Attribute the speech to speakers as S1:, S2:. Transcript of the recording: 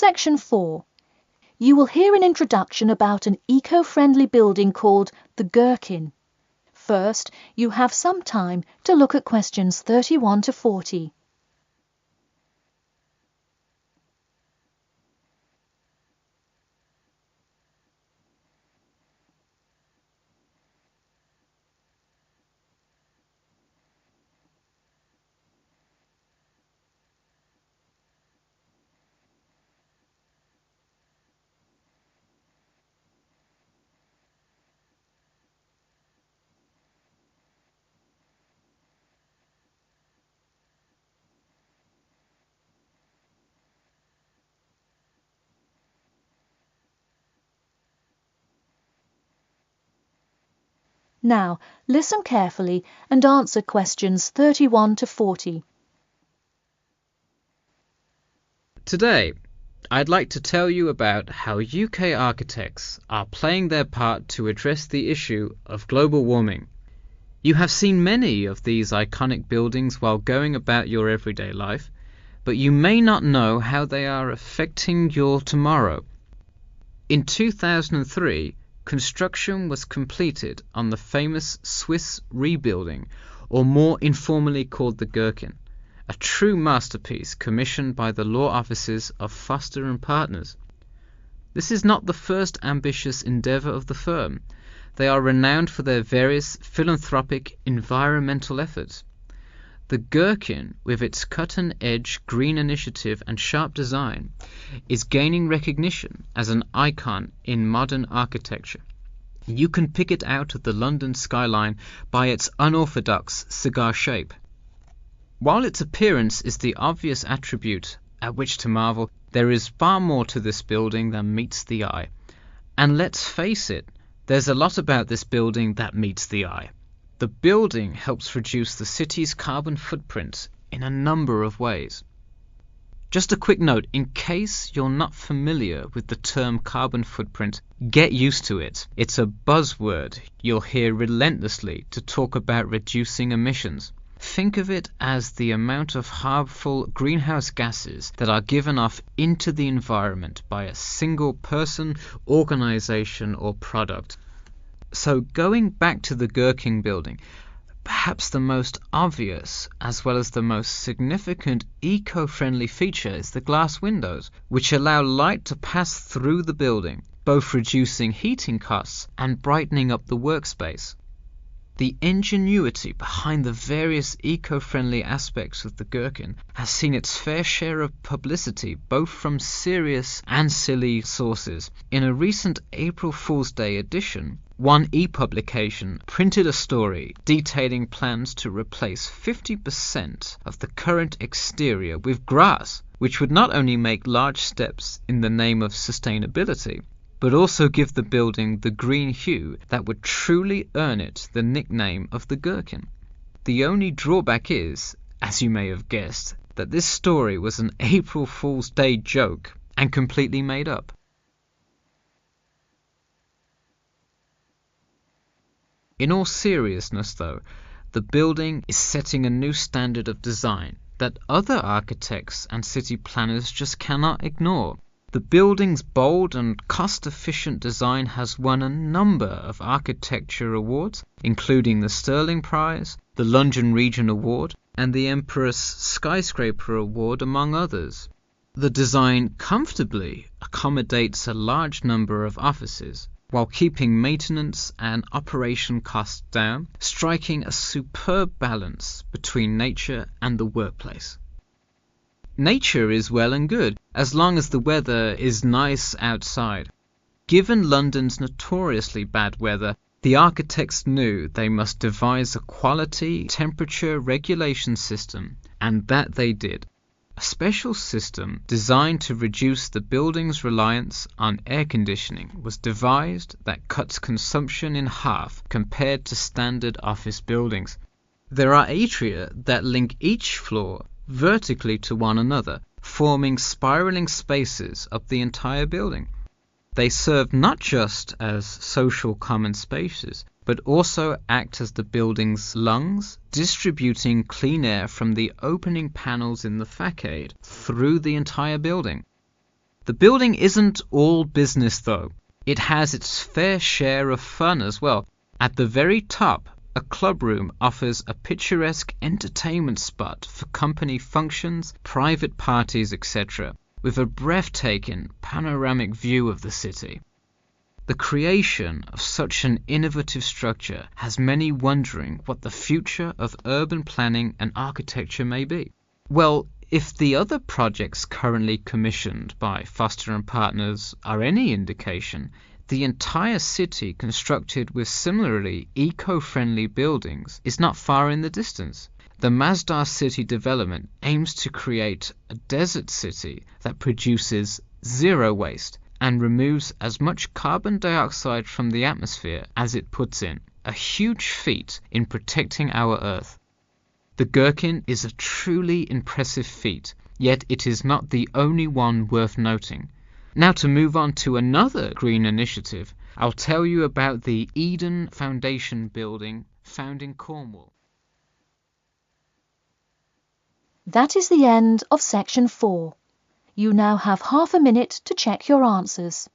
S1: Section 4. You will hear an introduction about an eco-friendly building called the Gherkin. First, you have some time to look at questions 31 to 40. Now, listen carefully and answer questions 31 to 40.
S2: Today, I'd like to tell you about how UK architects are playing their part to address the issue of global warming. You have seen many of these iconic buildings while going about your everyday life, but you may not know how they are affecting your tomorrow. In 2003, construction was completed on the famous Swiss rebuilding, or more informally called the Gherkin, a true masterpiece commissioned by the law offices of Foster and Partners. This is not the first ambitious endeavour of the firm. They are renowned for their various philanthropic environmental efforts. The Gherkin, with its cut-and-edge green initiative and sharp design, is gaining recognition as an icon in modern architecture. You can pick it out of the London skyline by its unorthodox cigar shape. While its appearance is the obvious attribute at which to marvel, there is far more to this building than meets the eye. And let's face it, there's a lot about this building that meets the eye. The building helps reduce the city's carbon footprint in a number of ways. Just a quick note, in case you're not familiar with the term carbon footprint, get used to it. It's a buzzword you'll hear relentlessly to talk about reducing emissions. Think of it as the amount of harmful greenhouse gases that are given off into the environment by a single person, organization, or product. So going back to the Gherkin building, perhaps the most obvious as well as the most significant eco-friendly feature is the glass windows, which allow light to pass through the building, both reducing heating costs and brightening up the workspace. The ingenuity behind the various eco-friendly aspects of the Gherkin has seen its fair share of publicity both from serious and silly sources. In a recent April Fool's Day edition, one e-publication printed a story detailing plans to replace 50% of the current exterior with grass, which would not only make large steps in the name of sustainability, but also give the building the green hue that would truly earn it the nickname of the Gherkin. The only drawback is, as you may have guessed, that this story was an April Fool's Day joke and completely made up. In all seriousness though, the building is setting a new standard of design that other architects and city planners just cannot ignore. The building's bold and cost-efficient design has won a number of architecture awards, including the Stirling Prize, the London Region Award, and the Empress Skyscraper Award, among others. The design comfortably accommodates a large number of offices, while keeping maintenance and operation costs down, striking a superb balance between nature and the workplace. Nature is well and good, as long as the weather is nice outside. Given London's notoriously bad weather, the architects knew they must devise a quality temperature regulation system, and that they did. A special system designed to reduce the building's reliance on air conditioning was devised that cuts consumption in half compared to standard office buildings. There are atria that link each floor vertically to one another, forming spiraling spaces up the entire building. They serve not just as social common spaces, but also act as the building's lungs, distributing clean air from the opening panels in the facade through the entire building. The building isn't all business though. It has its fair share of fun as well. At the very top, a club room offers a picturesque entertainment spot for company functions, private parties, etc., with a breathtaking panoramic view of the city. The creation of such an innovative structure has many wondering what the future of urban planning and architecture may be. Well, if the other projects currently commissioned by Foster and Partners are any indication, the entire city constructed with similarly eco-friendly buildings is not far in the distance. The Masdar City development aims to create a desert city that produces zero waste and removes as much carbon dioxide from the atmosphere as it puts in, a huge feat in protecting our Earth. The Gherkin is a truly impressive feat, yet it is not the only one worth noting. Now to move on to another green initiative, I'll tell you about the Eden Foundation building found in Cornwall.
S1: That is the end of section 4. You now have half a minute to check your answers.